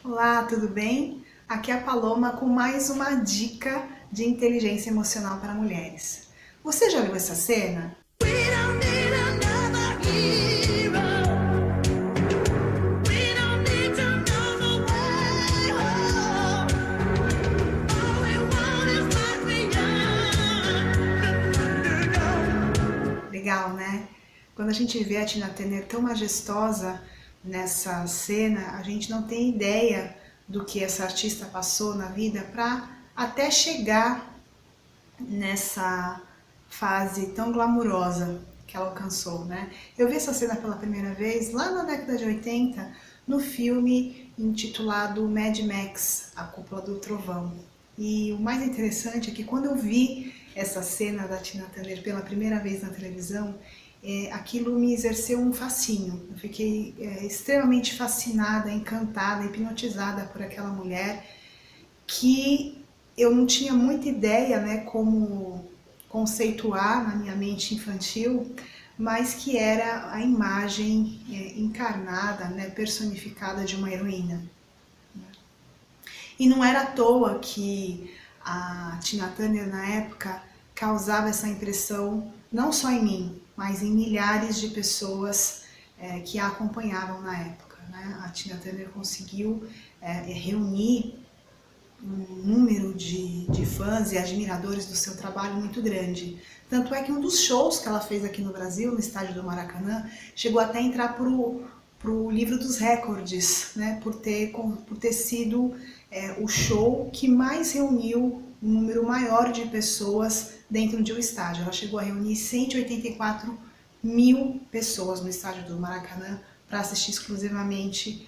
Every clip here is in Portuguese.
Olá, tudo bem? Aqui é a Paloma com mais uma dica de inteligência emocional para mulheres. Você já viu essa cena? Legal, né? Quando a gente vê a Tina Turner tão majestosa nessa cena, a gente não tem ideia do que essa artista passou na vida para até chegar nessa fase tão glamurosa que ela alcançou, né? Eu vi essa cena pela primeira vez lá na década de 80, no filme intitulado Mad Max, A Cúpula do Trovão. E o mais interessante é que quando eu vi essa cena da Tina Turner pela primeira vez na televisão, aquilo me exerceu um fascínio. Eu fiquei extremamente fascinada, encantada, hipnotizada por aquela mulher que eu não tinha muita ideia, né, como conceituar na minha mente infantil, mas que era a imagem encarnada, né, personificada de uma heroína. E não era à toa que a Tina Turner na época causava essa impressão não só em mim, mas em milhares de pessoas que a acompanhavam na época, né? A Tina Turner conseguiu reunir um número de fãs e admiradores do seu trabalho muito grande. Tanto é que um dos shows que ela fez aqui no Brasil, no estádio do Maracanã, chegou até a entrar pro livro dos recordes, né, por ter sido o show que mais reuniu um número maior de pessoas dentro de um estádio. Ela chegou a reunir 184 mil pessoas no estádio do Maracanã para assistir exclusivamente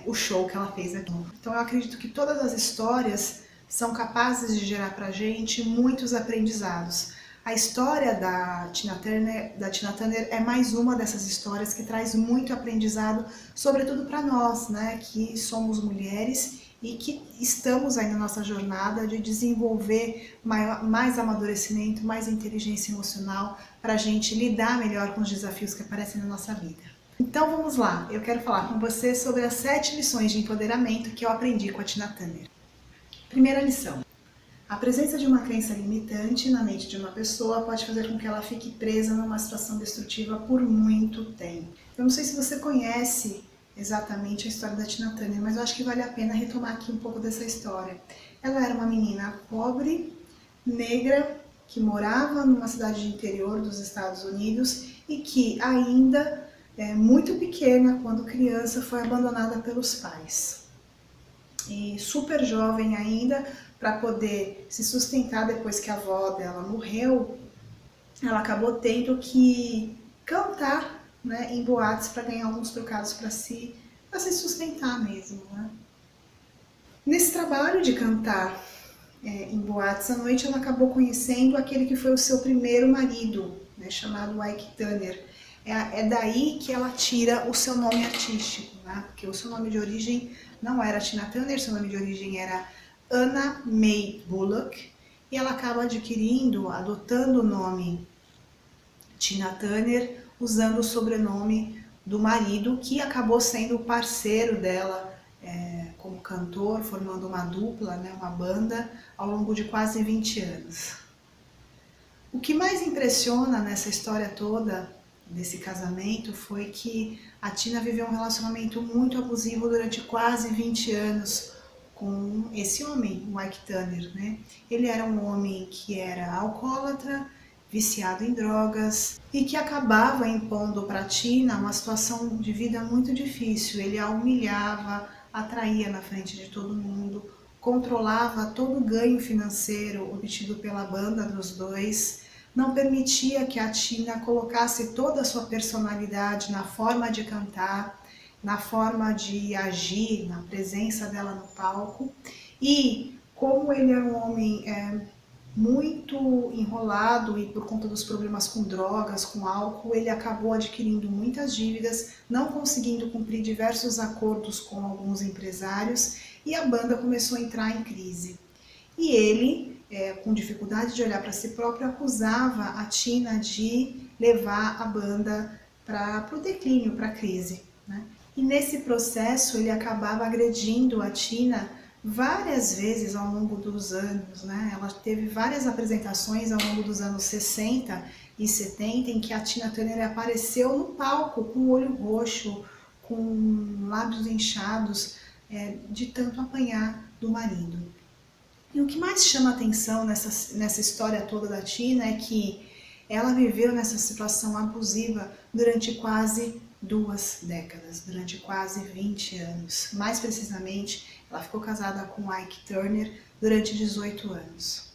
o show que ela fez aqui. Então eu acredito que todas as histórias são capazes de gerar pra gente muitos aprendizados. A história da Tina Turner é mais uma dessas histórias que traz muito aprendizado, sobretudo para nós, né, que somos mulheres e que estamos aí na nossa jornada de desenvolver mais amadurecimento, mais inteligência emocional para a gente lidar melhor com os desafios que aparecem na nossa vida. Então vamos lá, eu quero falar com você sobre as 7 lições de empoderamento que eu aprendi com a Tina Turner. Primeira lição: a presença de uma crença limitante na mente de uma pessoa pode fazer com que ela fique presa numa situação destrutiva por muito tempo. Eu não sei se você conhece exatamente a história da Tina Turner, mas eu acho que vale a pena retomar aqui um pouco dessa história. Ela era uma menina pobre, negra, que morava numa cidade de interior dos Estados Unidos e que ainda muito pequena, quando criança, foi abandonada pelos pais. E super jovem ainda, para poder se sustentar depois que a avó dela morreu, ela acabou tendo que cantar, né, em boates para ganhar alguns trocados para se sustentar mesmo, né? Nesse trabalho de cantar em boates à noite, ela acabou conhecendo aquele que foi o seu primeiro marido, né, chamado Ike Turner. É daí que ela tira o seu nome artístico, né? Porque o seu nome de origem não era Tina Turner, seu nome de origem era Anna Mae Bullock, e ela acaba adotando o nome Tina Turner, usando o sobrenome do marido, que acabou sendo o parceiro dela como cantor, formando uma dupla, né, uma banda, ao longo de quase 20 anos. O que mais impressiona nessa história toda desse casamento foi que a Tina viveu um relacionamento muito abusivo durante quase 20 anos com esse homem, o Ike Turner, né? Ele era um homem que era alcoólatra, viciado em drogas e que acabava impondo para a Tina uma situação de vida muito difícil. Ele a humilhava, a traía na frente de todo mundo, controlava todo o ganho financeiro obtido pela banda dos dois, não permitia que a Tina colocasse toda a sua personalidade na forma de cantar, na forma de agir, na presença dela no palco. E como ele era um homem muito enrolado e por conta dos problemas com drogas, com álcool, ele acabou adquirindo muitas dívidas, não conseguindo cumprir diversos acordos com alguns empresários e a banda começou a entrar em crise. E ele, com dificuldade de olhar para si próprio, acusava a Tina de levar a banda para o declínio, para a crise, né? E nesse processo ele acabava agredindo a Tina várias vezes ao longo dos anos, né? Ela teve várias apresentações ao longo dos anos 60 e 70 em que a Tina Turner apareceu no palco com o olho roxo, com lábios inchados, de tanto apanhar do marido. E o que mais chama atenção nessa história toda da Tina é que ela viveu nessa situação abusiva durante quase 2 décadas, durante quase 20 anos. Mais precisamente, ela ficou casada com Ike Turner durante 18 anos.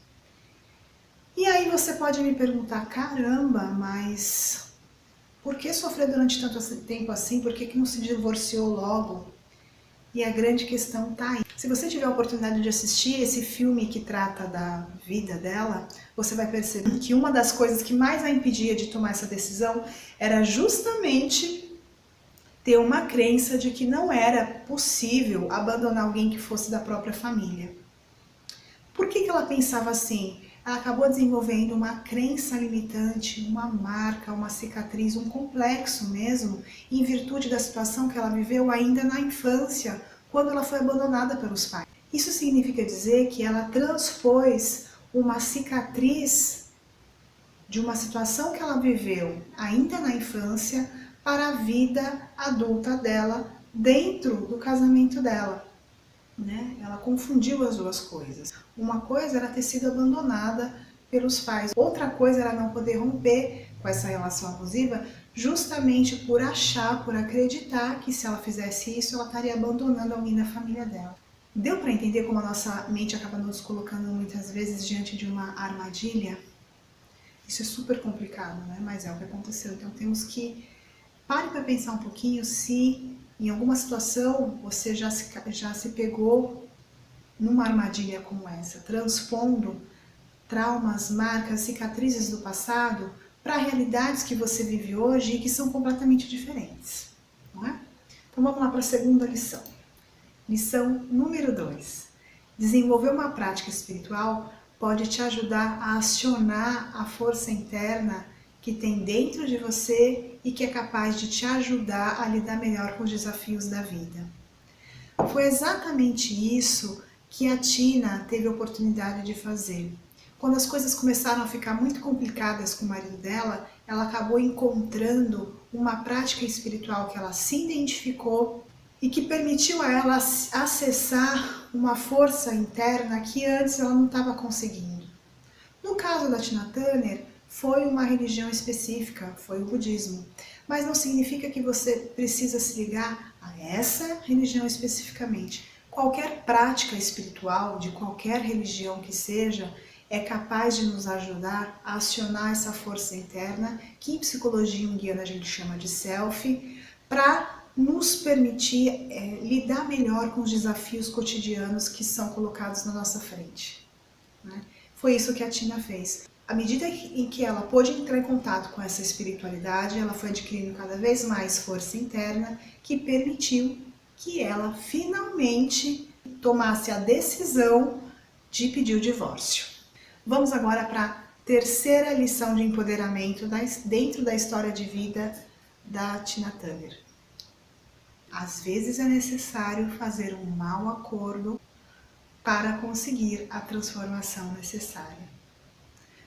E aí você pode me perguntar, caramba, mas por que sofrer durante tanto tempo assim? Por que não se divorciou logo? E a grande questão está aí. Se você tiver a oportunidade de assistir esse filme que trata da vida dela, você vai perceber que uma das coisas que mais a impedia de tomar essa decisão era justamente ter uma crença de que não era possível abandonar alguém que fosse da própria família. Por que ela pensava assim? Ela acabou desenvolvendo uma crença limitante, uma marca, uma cicatriz, um complexo mesmo, em virtude da situação que ela viveu ainda na infância, quando ela foi abandonada pelos pais. Isso significa dizer que ela transpôs uma cicatriz de uma situação que ela viveu ainda na infância para a vida adulta dela, dentro do casamento dela. Ela confundiu as duas coisas. Uma coisa era ter sido abandonada pelos pais, outra coisa era não poder romper com essa relação abusiva justamente por achar, por acreditar que se ela fizesse isso, ela estaria abandonando alguém da família dela. Deu para entender como a nossa mente acaba nos colocando muitas vezes diante de uma armadilha? Isso é super complicado, né? Mas é o que aconteceu. Então temos que pare para pensar um pouquinho se em alguma situação você já se pegou numa armadilha como essa, transpondo traumas, marcas, cicatrizes do passado para realidades que você vive hoje e que são completamente diferentes, não é? Então vamos lá para a segunda lição. Lição número 2. Desenvolver uma prática espiritual pode te ajudar a acionar a força interna que tem dentro de você e que é capaz de te ajudar a lidar melhor com os desafios da vida. Foi exatamente isso que a Tina teve a oportunidade de fazer. Quando as coisas começaram a ficar muito complicadas com o marido dela, ela acabou encontrando uma prática espiritual que ela se identificou e que permitiu a ela acessar uma força interna que antes ela não estava conseguindo. No caso da Tina Turner, foi uma religião específica, foi o budismo. Mas não significa que você precisa se ligar a essa religião especificamente. Qualquer prática espiritual, de qualquer religião que seja, é capaz de nos ajudar a acionar essa força interna, que em psicologia junguiana a gente chama de self, para nos permitir lidar melhor com os desafios cotidianos que são colocados na nossa frente. Foi isso que a Tina fez. À medida em que ela pôde entrar em contato com essa espiritualidade, ela foi adquirindo cada vez mais força interna que permitiu que ela finalmente tomasse a decisão de pedir o divórcio. Vamos agora para a terceira lição de empoderamento dentro da história de vida da Tina Turner. Às vezes é necessário fazer um mau acordo para conseguir a transformação necessária.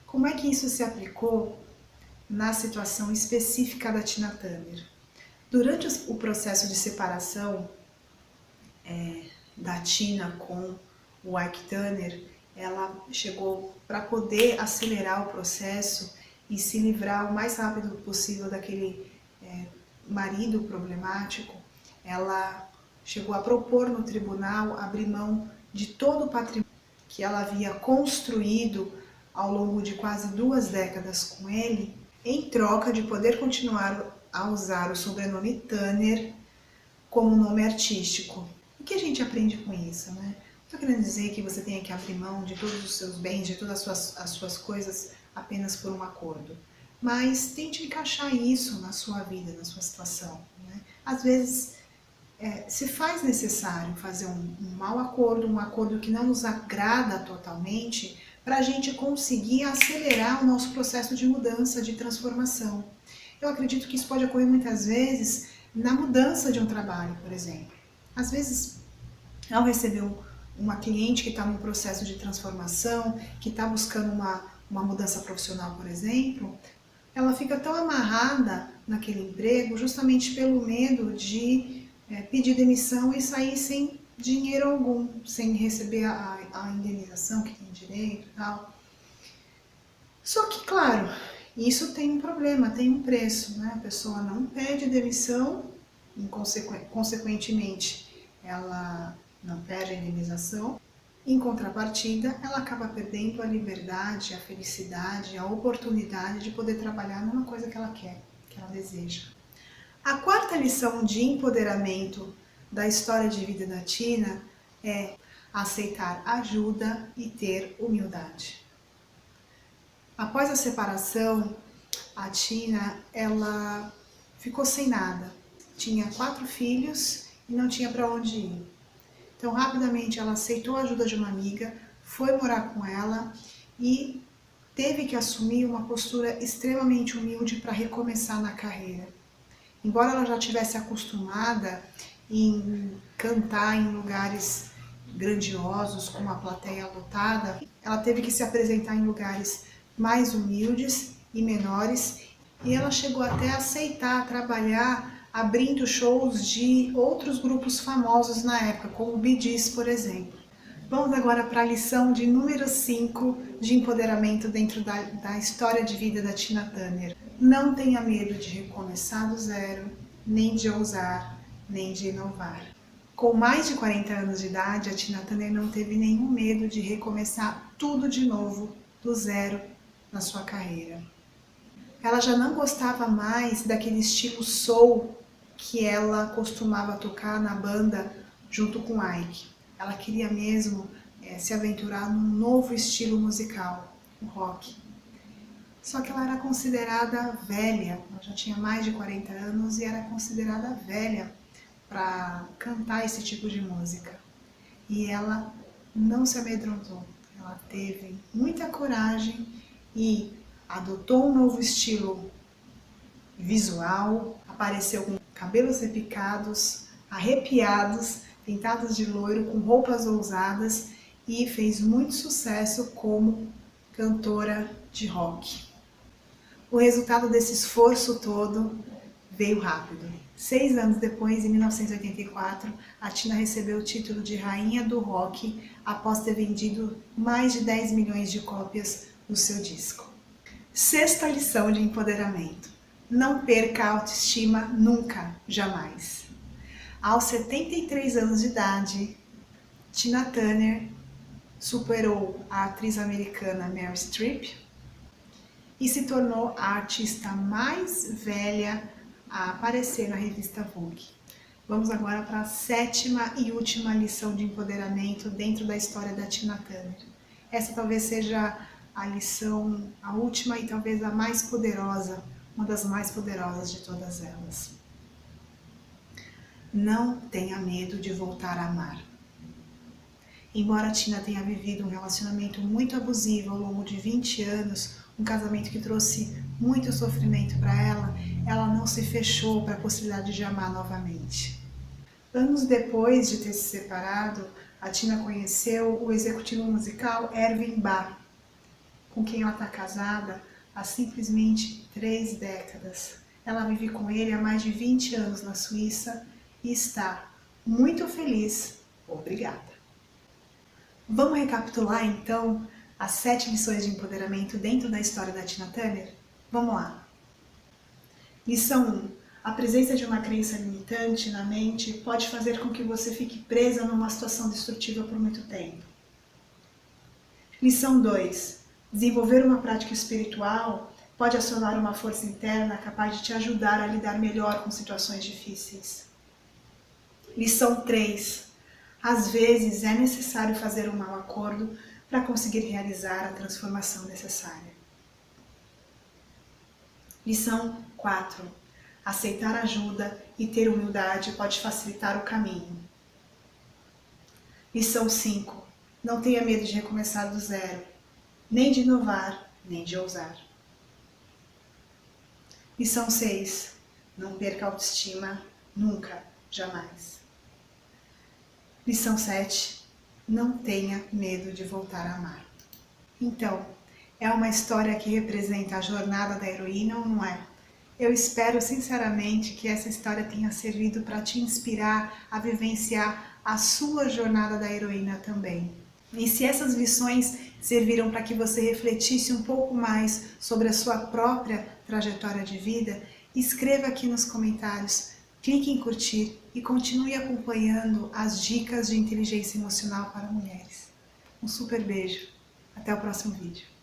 Como é que isso se aplicou na situação específica da Tina Turner? Durante o processo de separação da Tina com o Ike Turner, ela chegou para poder acelerar o processo e se livrar o mais rápido possível daquele marido problemático. Ela chegou a propor no tribunal abrir mão de todo o patrimônio que ela havia construído ao longo de quase 2 décadas com ele, em troca de poder continuar a usar o sobrenome Turner como nome artístico. O que a gente aprende com isso, né? Não estou querendo dizer que você tenha que abrir mão de todos os seus bens, de todas as suas coisas apenas por um acordo. Mas tente encaixar isso na sua vida, na sua situação, né? Às vezes se faz necessário fazer um mau acordo, um acordo que não nos agrada totalmente, para a gente conseguir acelerar o nosso processo de mudança, de transformação. Eu acredito que isso pode ocorrer muitas vezes na mudança de um trabalho, por exemplo. Às vezes, ao receber uma cliente que está num processo de transformação, que está buscando uma mudança profissional, por exemplo, ela fica tão amarrada naquele emprego justamente pelo medo de pedir demissão e sair sem dinheiro algum, sem receber a indenização que tem direito e tal. Só que, claro, isso tem um problema, tem um preço, né? A pessoa não pede demissão, consequentemente, ela não perde a indenização. Em contrapartida, ela acaba perdendo a liberdade, a felicidade, a oportunidade de poder trabalhar numa coisa que ela quer, que ela deseja. A quarta lição de empoderamento da história de vida da Tina é aceitar ajuda e ter humildade. Após a separação, a Tina, ela ficou sem nada. Tinha 4 filhos e não tinha para onde ir. Então, rapidamente, ela aceitou a ajuda de uma amiga, foi morar com ela e teve que assumir uma postura extremamente humilde para recomeçar na carreira. Embora ela já tivesse acostumada em cantar em lugares grandiosos, com uma plateia lotada, ela teve que se apresentar em lugares mais humildes e menores, e ela chegou até a aceitar trabalhar abrindo shows de outros grupos famosos na época, como o Bee Gees, por exemplo. Vamos agora para a lição de número 5 de empoderamento dentro da história de vida da Tina Turner. Não tenha medo de recomeçar do zero, nem de ousar, nem de inovar. Com mais de 40 anos de idade, a Tina Turner não teve nenhum medo de recomeçar tudo de novo, do zero, na sua carreira. Ela já não gostava mais daquele estilo soul que ela costumava tocar na banda junto com Ike. Ela queria mesmo se aventurar num novo estilo musical, o rock. Só que ela era considerada velha, ela já tinha mais de 40 anos e era considerada velha para cantar esse tipo de música. E ela não se amedrontou, ela teve muita coragem e adotou um novo estilo visual, apareceu com cabelos repicados, arrepiados, pintados de loiro, com roupas ousadas e fez muito sucesso como cantora de rock. O resultado desse esforço todo veio rápido. 6 anos depois, em 1984, a Tina recebeu o título de Rainha do Rock após ter vendido mais de 10 milhões de cópias do seu disco. Sexta lição de empoderamento. Não perca a autoestima nunca, jamais. Aos 73 anos de idade, Tina Turner superou a atriz americana Meryl Streep e se tornou a artista mais velha a aparecer na revista Vogue. Vamos agora para a 7ª e última lição de empoderamento dentro da história da Tina Turner. Essa talvez seja a lição, a última e talvez a mais poderosa, uma das mais poderosas de todas elas. Não tenha medo de voltar a amar. Embora a Tina tenha vivido um relacionamento muito abusivo ao longo de 20 anos, um casamento que trouxe muito sofrimento para ela, ela não se fechou para a possibilidade de amar novamente. Anos depois de ter se separado, a Tina conheceu o executivo musical Ervin Bach, com quem ela está casada há simplesmente 3 décadas. Ela vive com ele há mais de 20 anos na Suíça e está muito feliz. Obrigada! Vamos recapitular então as 7 lições de empoderamento dentro da história da Tina Turner? Vamos lá! Lição 1. A presença de uma crença limitante na mente pode fazer com que você fique presa numa situação destrutiva por muito tempo. Lição 2. Desenvolver uma prática espiritual pode acionar uma força interna capaz de te ajudar a lidar melhor com situações difíceis. Lição 3. Às vezes é necessário fazer um mau acordo para conseguir realizar a transformação necessária. Lição 4. Aceitar ajuda e ter humildade pode facilitar o caminho. Lição 5. Não tenha medo de recomeçar do zero, nem de inovar, nem de ousar. Lição 6. Não perca a autoestima Nunca, jamais. Lição 7. Não tenha medo de voltar a amar. Então, é uma história que representa a jornada da heroína ou não é? Eu espero sinceramente que essa história tenha servido para te inspirar a vivenciar a sua jornada da heroína também. E se essas lições serviram para que você refletisse um pouco mais sobre a sua própria trajetória de vida, escreva aqui nos comentários, clique em curtir e continue acompanhando as dicas de inteligência emocional para mulheres. Um super beijo. Até o próximo vídeo.